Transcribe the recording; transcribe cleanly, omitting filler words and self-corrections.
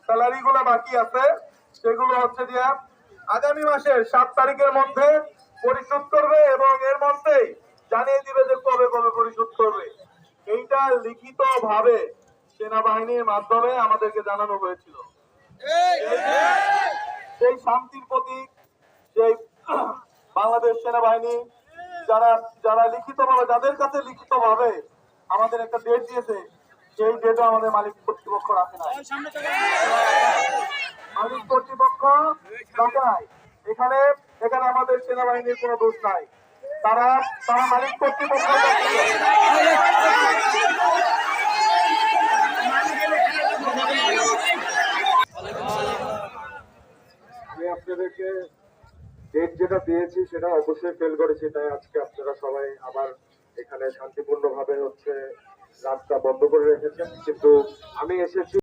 Salary গুলো বাকি আছে সেগুলো হচ্ছে দিয়া আগামী মাসের 7 তারিখের মধ্যে পরিশোধ করবে এবং এর মধ্যেই জানিয়ে দিবে যে কবে কবে পরিশোধ করবে। এইটা লিখিত ভাবে সেনাবাহিনীর মাধ্যমে আমাদেরকে জানানো হয়েছিল। সেই শান্তির প্রতীক সেই বাংলাদেশ সেনাবাহিনী যারা যারা লিখিতভাবে যাদের কাছে লিখিতভাবে আমাদের একটা ডেট দিয়েছে, সেই ডেটও আমাদের মালিক কর্তৃপক্ষ রাখে নাই। মালিক কর্তৃপক্ষ রাখে নাই। এখানে এখানে আমাদের সেনাবাহিনীর কোনো দোষ নাই। তারা তারা মালিক কর্তৃপক্ষ আমি আপনাদেরকে ডেট যেটা দিয়েছি সেটা অবশ্যই ফেল করেছি, তাই আজকে আপনারা সবাই আবার এখানে শান্তিপূর্ণভাবে রাস্তা বন্ধ করে রেখেছেন, কিন্তু আমি এসেছি